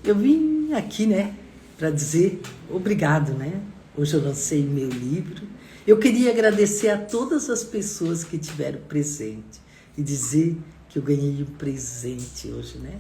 Eu vim aqui, né, para dizer obrigado, né? Hoje eu lancei meu livro. Eu queria agradecer a todas as pessoas que tiveram presente e dizer que eu ganhei um presente hoje, né?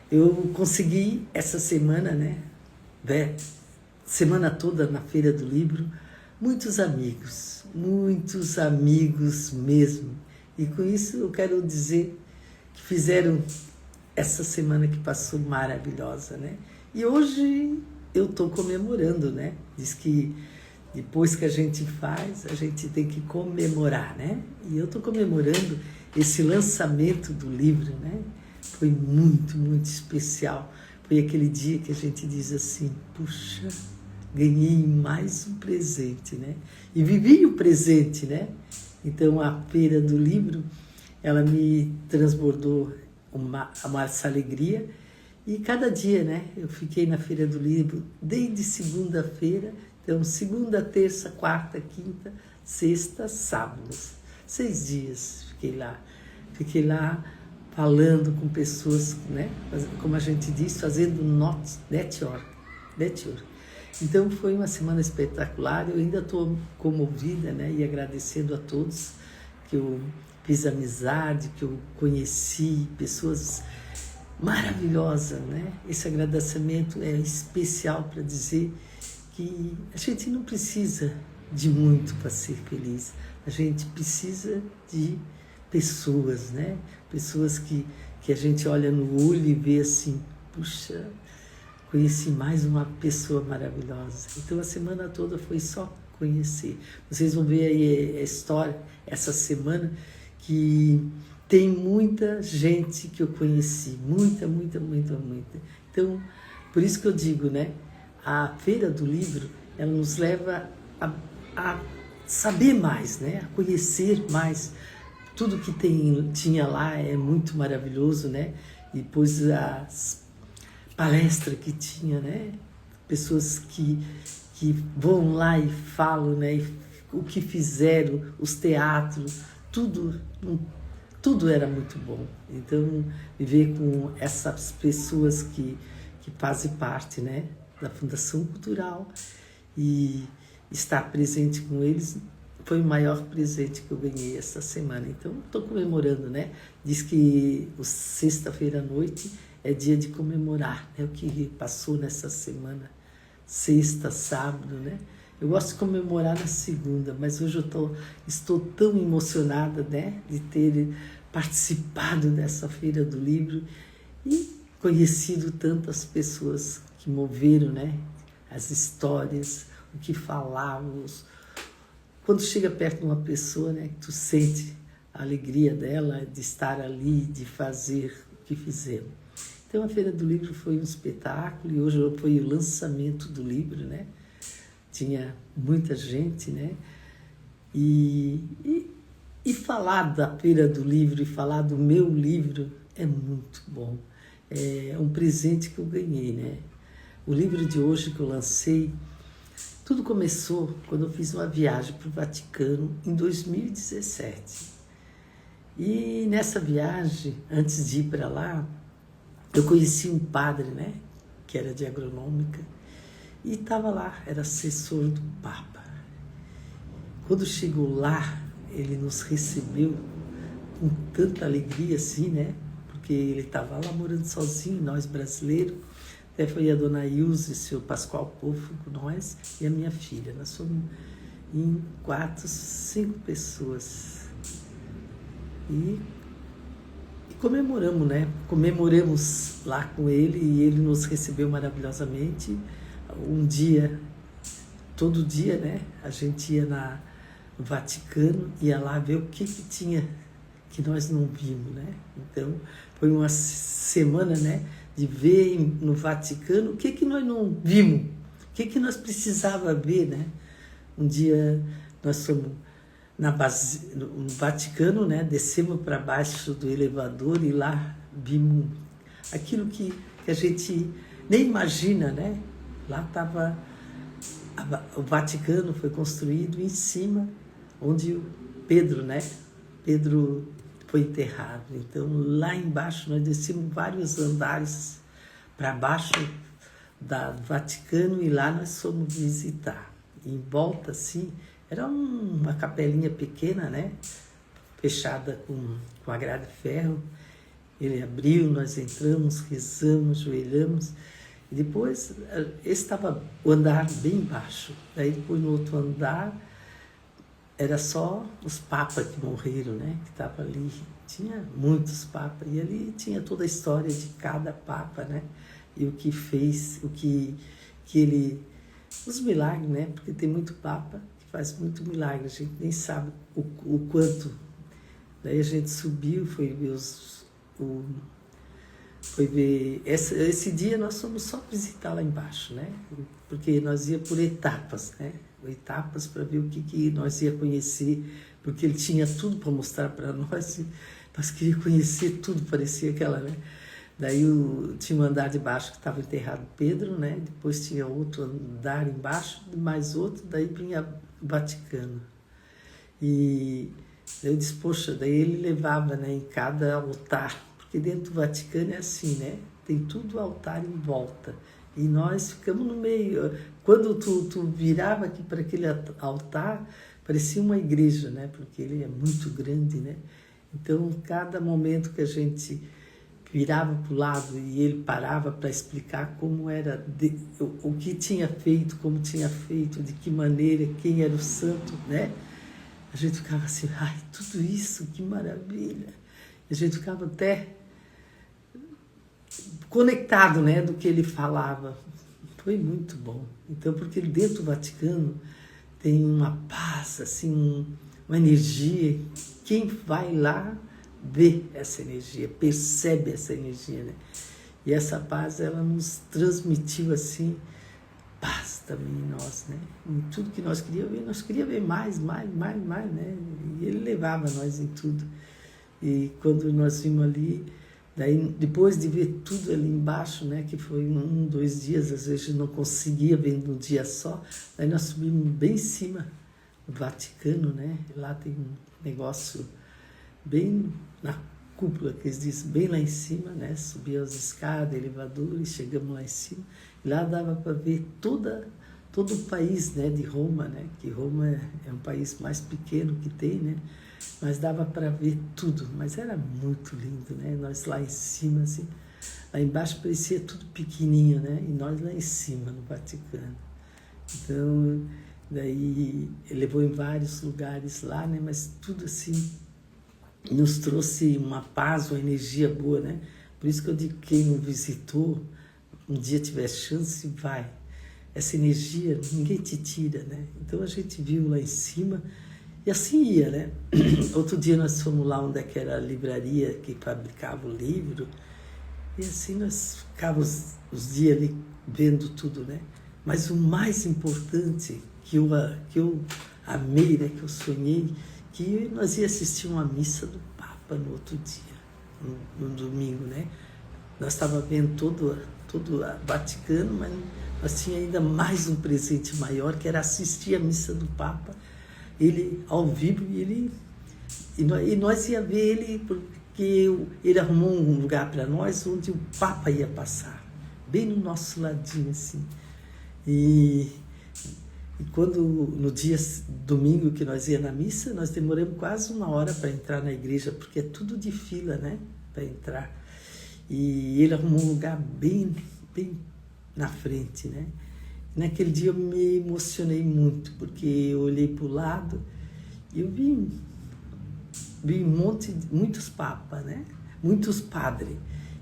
Eu consegui essa semana, né, semana toda na Feira do Livro, muitos amigos mesmo. E com isso eu quero dizer que fizeram essa semana que passou maravilhosa, né? E hoje eu estou comemorando, né? Diz que depois que a gente faz, a gente tem que comemorar, né? E eu estou comemorando esse lançamento do livro, né? Foi muito especial. Foi aquele dia que a gente diz assim, puxa, ganhei mais um presente, né? E vivi o presente, né? Então a Feira do Livro, ela me transbordou essa alegria. E cada dia, né? Eu fiquei na Feira do Livro desde segunda-feira. Então, segunda, terça, quarta, quinta, sexta, sábado. 6 dias fiquei lá. Fiquei lá falando com pessoas, né? Como a gente diz, fazendo network. Então, foi uma semana espetacular. Eu ainda estou comovida, né? E agradecendo a todos que eu fiz amizade, que eu conheci, pessoas maravilhosas, né? Esse agradecimento é especial para dizer que a gente não precisa de muito para ser feliz. A gente precisa de pessoas, né? Pessoas que a gente olha no olho e vê assim, puxa, conheci mais uma pessoa maravilhosa. Então a semana toda foi só conhecer. Vocês vão ver aí a história essa semana que tem muita gente que eu conheci, muita. Então, por isso que eu digo, né? A Feira do Livro, ela nos leva a saber mais, né? A conhecer mais. Tudo que tinha lá é muito maravilhoso, né? E depois as palestras que tinha, né? Pessoas que vão lá e falam, né? E o que fizeram, os teatros, tudo era muito bom. Então, viver com essas pessoas que fazem parte, né, da Fundação Cultural e estar presente com eles foi o maior presente que eu ganhei essa semana. Então, estou comemorando, né? Diz que sexta-feira à noite é dia de comemorar, né, o que passou nessa semana, sexta, sábado, né? Eu gosto de comemorar na segunda, mas hoje eu estou tão emocionada, né, de ter participado dessa Feira do Livro e conhecido tantas pessoas que moveram, né, as histórias, o que falávamos. Quando chega perto de uma pessoa, né, tu sente a alegria dela de estar ali, de fazer o que fizeram. Então a Feira do Livro foi um espetáculo e hoje foi o lançamento do livro, né? Tinha muita gente, né? E falar da Feira do Livro e falar do meu livro é muito bom. É um presente que eu ganhei, né? O livro de hoje que eu lancei, tudo começou quando eu fiz uma viagem para o Vaticano em 2017. E nessa viagem, antes de ir para lá, eu conheci um padre, né? Que era de agronômica. E estava lá, era assessor do Papa. Quando chegou lá, ele nos recebeu com tanta alegria assim, né? Porque ele estava lá morando sozinho, nós brasileiros. Até foi a dona Ilse e o seu Pascoal Pofo com nós e a minha filha. Nós somos em 4, 5 pessoas. E comemoramos, né? Comemoramos lá com ele e ele nos recebeu maravilhosamente. Um dia, todo dia, né? A gente ia no Vaticano, ia lá ver o que tinha que nós não vimos, né? Então, foi uma semana, né? De ver no Vaticano o que nós não vimos, o que nós precisava ver, né? Um dia nós fomos no Vaticano, né? Descemos para baixo do elevador e lá vimos aquilo que a gente nem imagina, né? Lá estava o Vaticano, foi construído em cima onde o Pedro, né? Pedro foi enterrado. Então lá embaixo nós descemos vários andares para baixo do Vaticano e lá nós fomos visitar. Em volta, assim, era uma capelinha pequena, né? Fechada com a grade de ferro. Ele abriu, nós entramos, rezamos, joelhamos. E depois, esse estava o andar bem baixo. Daí depois no outro andar, era só os papas que morreram, né? Que estavam ali. Tinha muitos papas. E ali tinha toda a história de cada papa, né? E o que fez, o que ele... Os milagres, né? Porque tem muito papa que faz muito milagre. A gente nem sabe o quanto. Daí a gente subiu, foi ver esse dia nós fomos só visitar lá embaixo, né? Porque nós ia por etapas, né? Etapas para ver o que nós ia conhecer, porque ele tinha tudo para mostrar para nós. Nós queríamos conhecer tudo, parecia aquela, né? Daí tinha um andar de baixo que estava enterrado Pedro, né? Depois tinha outro andar embaixo, mais outro, daí vinha o Vaticano. E eu disse, poxa, daí ele levava, né, em cada altar, porque dentro do Vaticano é assim, né? Tem tudo altar em volta. E nós ficamos no meio. Quando tu virava aqui para aquele altar, parecia uma igreja, né? Porque ele é muito grande, né? Então, cada momento que a gente virava para o lado e ele parava para explicar como era, o que tinha feito, como tinha feito, de que maneira, quem era o santo, né? A gente ficava assim, ai, tudo isso, que maravilha. A gente ficava até conectado, né, do que ele falava. Foi muito bom. Então, porque dentro do Vaticano tem uma paz, assim, uma energia. Quem vai lá vê essa energia, percebe essa energia, né? E essa paz, ela nos transmitiu, assim, paz também em nós, né? Em tudo que nós queríamos ver mais, né? E ele levava nós em tudo. E quando nós vimos ali, daí depois de ver tudo ali embaixo, né? Que foi 2 dias, às vezes não conseguia ver num dia só, daí nós subimos bem em cima do Vaticano, né? Lá tem um negócio bem na cúpula, que eles dizem, bem lá em cima, né? Subia as escadas, elevadores, chegamos lá em cima. E lá dava para ver todo o país, né, de Roma, né? Que Roma é um país mais pequeno que tem, né? Mas dava para ver tudo, mas era muito lindo, né? Nós lá em cima, assim, lá embaixo parecia tudo pequenininho, né? E nós lá em cima, no Vaticano. Então, daí ele levou em vários lugares lá, né? Mas tudo assim nos trouxe uma paz, uma energia boa, né? Por isso que eu digo, quem não visitou, um dia tiver chance, vai. Essa energia, ninguém te tira, né? Então a gente viu lá em cima e assim ia, né? Outro dia nós fomos lá onde é que era a livraria que fabricava o livro e assim nós ficávamos os dias ali vendo tudo, né? Mas o mais importante que eu amei, né? Que eu sonhei, que nós ia assistir uma missa do Papa no outro dia, no domingo, né? Nós estávamos vendo todo o Vaticano, mas nós tínhamos ainda mais um presente maior, que era assistir a missa do Papa, ele ao vivo, e nós ia ver ele, porque ele arrumou um lugar para nós onde o Papa ia passar, bem no nosso ladinho, assim. E quando, no dia domingo que nós ia na missa, nós demoramos quase 1 hora para entrar na igreja, porque é tudo de fila, né, para entrar. E ele arrumou um lugar bem na frente, né? Naquele dia eu me emocionei muito, porque eu olhei para o lado e eu vi muitos papas, né? Muitos padres.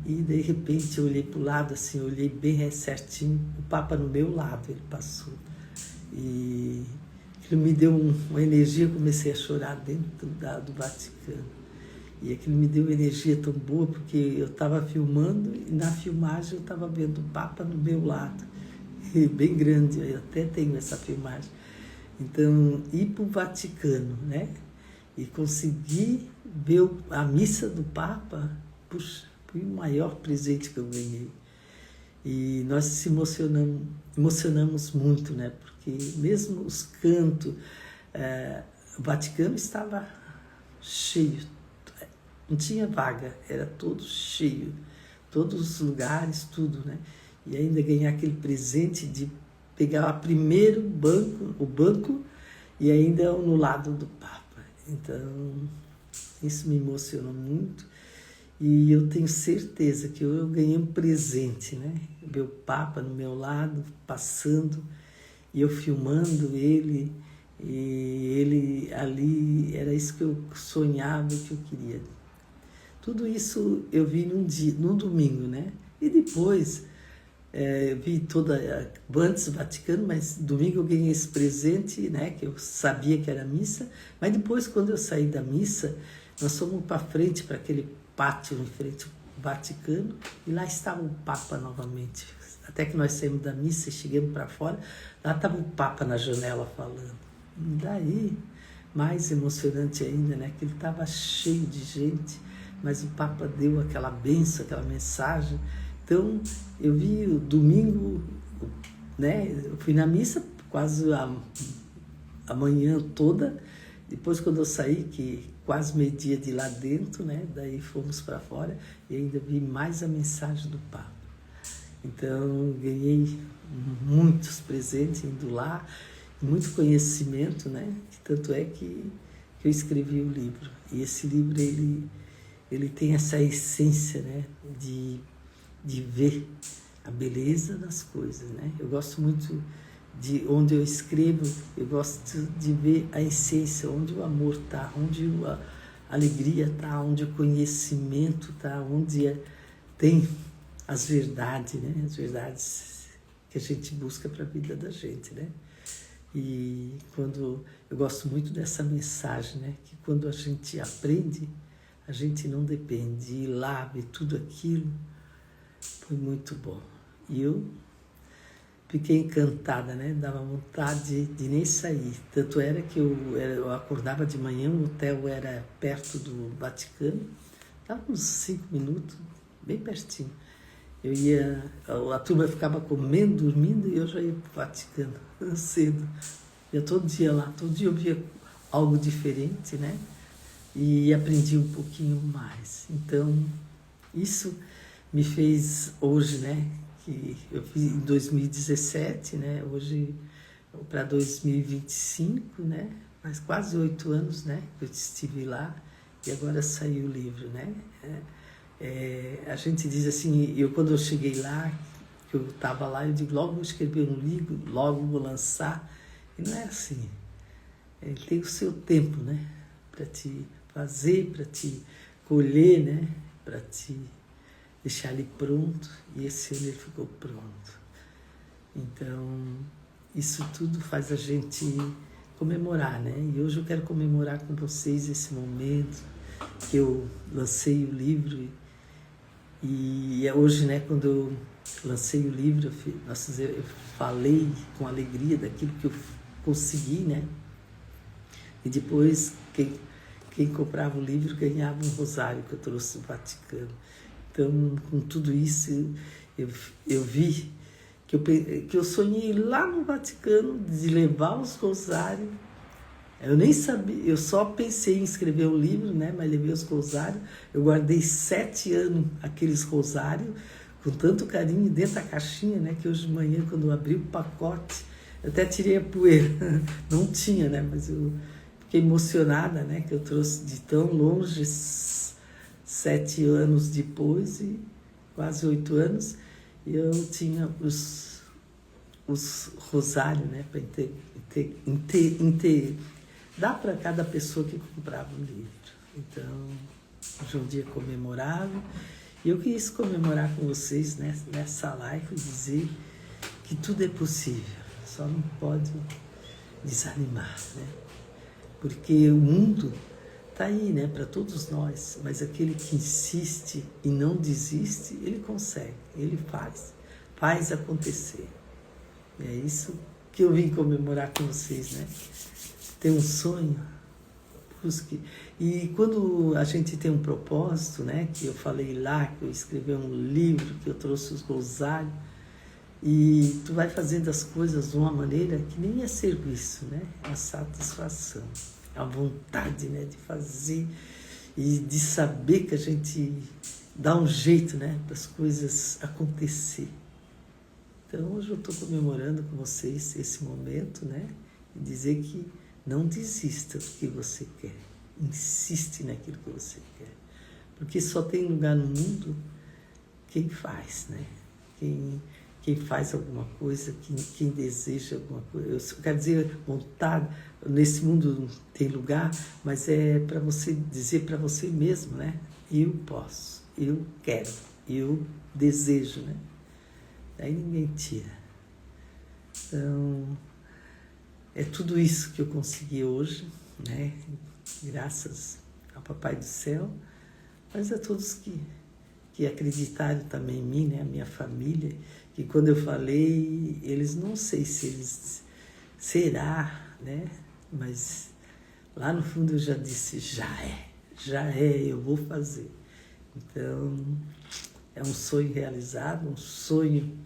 E de repente eu olhei para o lado, assim, eu olhei bem certinho, o Papa no meu lado, ele passou. E aquilo me deu uma energia, eu comecei a chorar dentro do Vaticano. E aquilo me deu energia tão boa, porque eu estava filmando e na filmagem eu estava vendo o Papa no meu lado. E bem grande, eu até tenho essa filmagem. Então, ir para o Vaticano, né? E conseguir ver a missa do Papa, puxa, foi o maior presente que eu ganhei. E nós se emocionamos muito, né? Porque mesmo os cantos, o Vaticano estava cheio, não tinha vaga, era todo cheio. todos os lugares, tudo, né? E ainda ganhar aquele presente de pegar primeiro o banco e ainda no lado do Papa. Então, isso me emocionou muito e eu tenho certeza que eu ganhei um presente, né? Meu Papa no meu lado, passando, e eu filmando ele, e ele ali, era isso que eu sonhava, que eu queria. Tudo isso eu vi num domingo, né? E depois, vi antes do Vaticano, mas domingo eu ganhei esse presente, né? Que eu sabia que era missa. Mas depois, quando eu saí da missa, nós fomos para frente, para aquele pátio em frente ao Vaticano, e lá estava o Papa novamente. Até que nós saímos da missa e chegamos para fora, lá estava o Papa na janela falando. E daí, mais emocionante ainda, né? Que ele estava cheio de gente, mas o Papa deu aquela bênção, aquela mensagem. Então, eu vi o domingo, né? Eu fui na missa quase a manhã toda. Depois, quando eu saí, que quase meio-dia de lá dentro, né? Daí fomos para fora e ainda vi mais a mensagem do Papa. Então, ganhei muitos presentes indo lá, muito conhecimento, né? Tanto é que eu escrevi o livro. E esse livro, ele tem essa essência, né? De ver a beleza das coisas, né? Eu gosto muito de onde eu escrevo, eu gosto de ver a essência, onde o amor está, onde a alegria está, onde o conhecimento está, onde tem as verdades, né? As verdades que a gente busca para a vida da gente, né? E quando eu gosto muito dessa mensagem, né? Que quando a gente aprende, a gente não depende de ir lá ver tudo aquilo. Foi muito bom. E eu fiquei encantada, né? Dava vontade de nem sair. Tanto era que eu acordava de manhã, o hotel era perto do Vaticano, estava uns 5 minutos, bem pertinho. Eu ia, a turma ficava comendo, dormindo, e eu já ia para o Vaticano cedo. Ia todo dia lá, todo dia eu via algo diferente, né? E aprendi um pouquinho mais. Então, isso me fez hoje, né? Que eu fiz em 2017, né? Hoje para 2025, né? Faz quase 8 anos, né? Que eu estive lá e agora saiu o livro, né? A gente diz assim, quando eu cheguei lá, que eu estava lá, eu digo, logo vou escrever um livro, logo vou lançar. E não é assim. Ele tem o seu tempo, né? Para te fazer, para te colher, né? Para te deixar ele pronto. E esse ano ele ficou pronto. Então, isso tudo faz a gente comemorar, né? E hoje eu quero comemorar com vocês esse momento que eu lancei o livro. E hoje, né, quando eu lancei o livro, eu falei com alegria daquilo que eu consegui, né? E depois, quem comprava o livro ganhava um rosário que eu trouxe do Vaticano. Então, com tudo isso, eu vi que eu sonhei lá no Vaticano de levar os rosários. Eu nem sabia, eu só pensei em escrever o livro, né? Mas levei os rosários. Eu guardei 7 anos aqueles rosários com tanto carinho dentro da caixinha, né? Que hoje de manhã, quando eu abri o pacote, eu até tirei a poeira. Não tinha, né? Mas eu fiquei emocionada, né? Que eu trouxe de tão longe, 7 anos depois, e quase 8 anos, e eu tinha os rosários, né? Para dar para cada pessoa que comprava o livro. Então, hoje é um dia comemorável. E eu quis comemorar com vocês, né, nessa live e dizer que tudo é possível. Só não pode desanimar, né? Porque o mundo está aí, né, para todos nós. Mas aquele que insiste e não desiste, ele consegue, ele faz acontecer. E é isso que eu vim comemorar com vocês, né? Ter um sonho, busque. E quando a gente tem um propósito, né? Que eu falei lá, que eu escrevi um livro, que eu trouxe os rosários, e tu vai fazendo as coisas de uma maneira que nem é serviço, né? É a satisfação, a vontade, né? De fazer e de saber que a gente dar um jeito, né, das coisas acontecer. Então hoje eu estou comemorando com vocês esse momento, né, e dizer que não desista do que você quer, insiste naquilo que você quer, porque só tem lugar no mundo quem faz, né, quem faz alguma coisa, quem deseja alguma coisa. Eu quero dizer, vontade, nesse mundo tem lugar, mas é para você dizer para você mesmo, né, eu posso, eu quero, eu desejo, né? Daí ninguém tira. Então, é tudo isso que eu consegui hoje, né? Graças ao Papai do Céu, mas a todos que acreditaram também em mim, né? A minha família, que quando eu falei, eles não sei se eles será, né? Mas lá no fundo eu já disse, já é, eu vou fazer. Então, é um sonho realizado, um sonho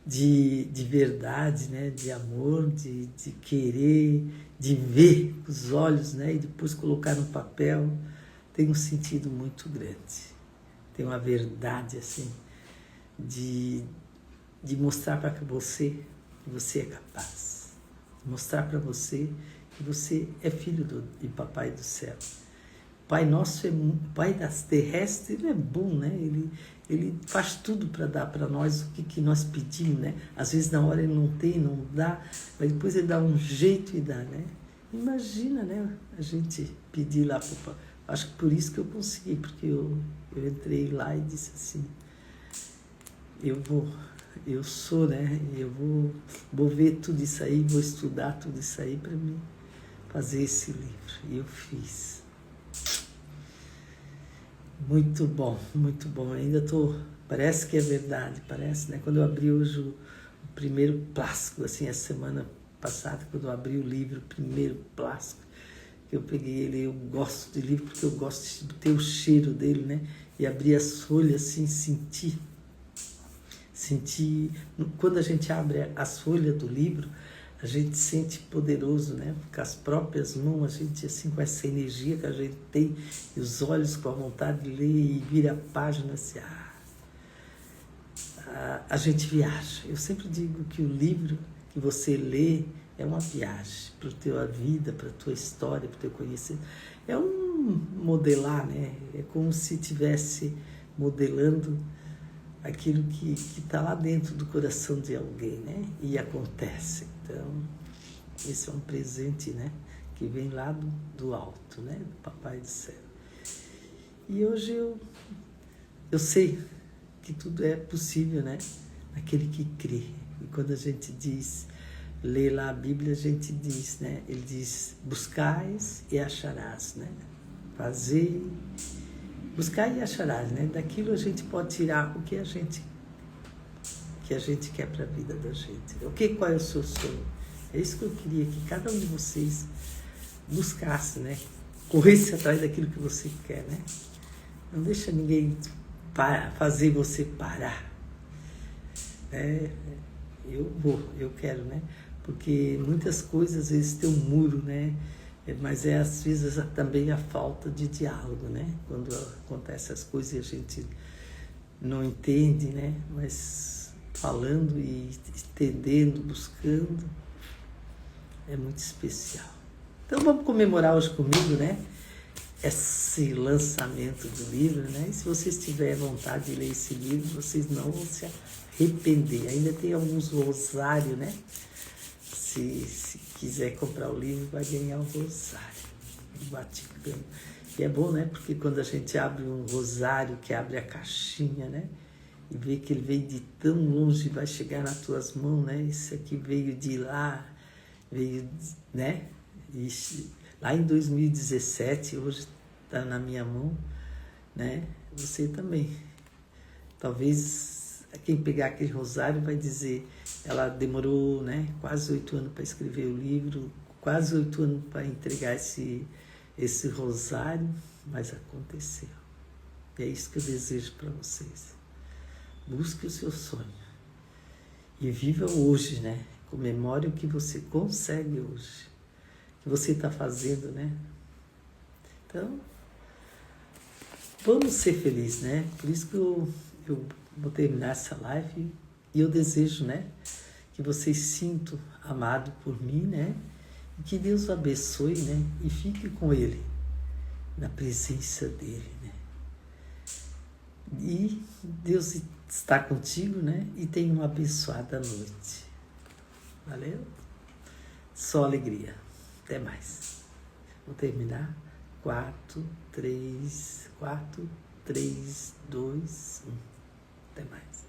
de verdade, né? De amor, de querer, de ver com os olhos, né? E depois colocar no papel, tem um sentido muito grande. Tem uma verdade, assim, de mostrar para você que você é capaz. Mostrar para você que você é filho de Papai do Céu. Pai nosso, Pai das terrestres, ele é bom, né? Ele faz tudo para dar para nós o que nós pedimos, né? Às vezes na hora ele não tem, não dá, mas depois ele dá um jeito e dá, né? Imagina, né? A gente pedir lá para o Pai. Acho que por isso que eu consegui, porque eu entrei lá e disse assim, eu sou, né? Eu vou ver tudo isso aí, vou estudar tudo isso aí para mim fazer esse livro. E eu fiz. Muito bom, muito bom. Ainda parece que é verdade, parece, né? Quando eu abri hoje o primeiro plástico, assim, a semana passada, quando eu abri o livro, o primeiro plástico, que eu peguei ele, eu gosto de livro porque eu gosto de ter o cheiro dele, né? E abrir as folhas, assim, sentir. Quando a gente abre as folhas do livro, a gente sente poderoso, né? Com as próprias mãos, a gente, assim, com essa energia que a gente tem, e os olhos com a vontade de ler e vira a página, assim, a gente viaja. Eu sempre digo que o livro que você lê é uma viagem para a tua vida, para a tua história, para o teu conhecimento. É um modelar, né? É como se estivesse modelando aquilo que está lá dentro do coração de alguém, né? E acontece. Então, esse é um presente, né? Que vem lá do alto, né? Do Papai do Céu. E hoje eu sei que tudo é possível, né? Aquele que crê. E quando a gente lê lá a Bíblia, a gente diz, né? Ele diz, buscais e acharás, né? Buscar e acharás, né? Daquilo a gente pode tirar o que a gente quer para a vida da gente. Qual é o seu sonho? É isso que eu queria que cada um de vocês buscasse, né? Corresse atrás daquilo que você quer, né? Não deixa ninguém fazer você parar. Eu quero, né? Porque muitas coisas, às vezes, tem um muro, né? Mas às vezes também a falta de diálogo, né? Quando acontecem as coisas e a gente não entende, né? Mas falando e entendendo, buscando, é muito especial. Então vamos comemorar hoje comigo, né? Esse lançamento do livro, né? E se vocês tiverem vontade de ler esse livro, vocês não vão se arrepender. Ainda tem alguns rosários, né? Se quiser comprar o livro, vai ganhar um rosário, um Vaticano. E é bom, né? Porque quando a gente abre um rosário, que abre a caixinha, né? E vê que ele veio de tão longe e vai chegar nas tuas mãos, né? Esse aqui veio de lá, né? E lá em 2017, hoje está na minha mão, né? Você também. Talvez quem pegar aquele rosário vai dizer, ela demorou, né, quase 8 anos para escrever o livro, quase 8 anos para entregar esse rosário, mas aconteceu. E é isso que eu desejo para vocês. Busque o seu sonho e viva hoje, né? Comemore o que você consegue hoje, o que você está fazendo, né? Então, Vamos ser felizes, né? Por isso que eu vou terminar essa live e eu desejo, né, que vocês sintam amado por mim, né? E que Deus o abençoe, né? E fique com Ele, na presença dEle, né? E Deus está contigo, né? E tenha uma abençoada noite. Valeu? Só alegria. Até mais. Vou terminar. 4, 3, 2, 1. Até mais.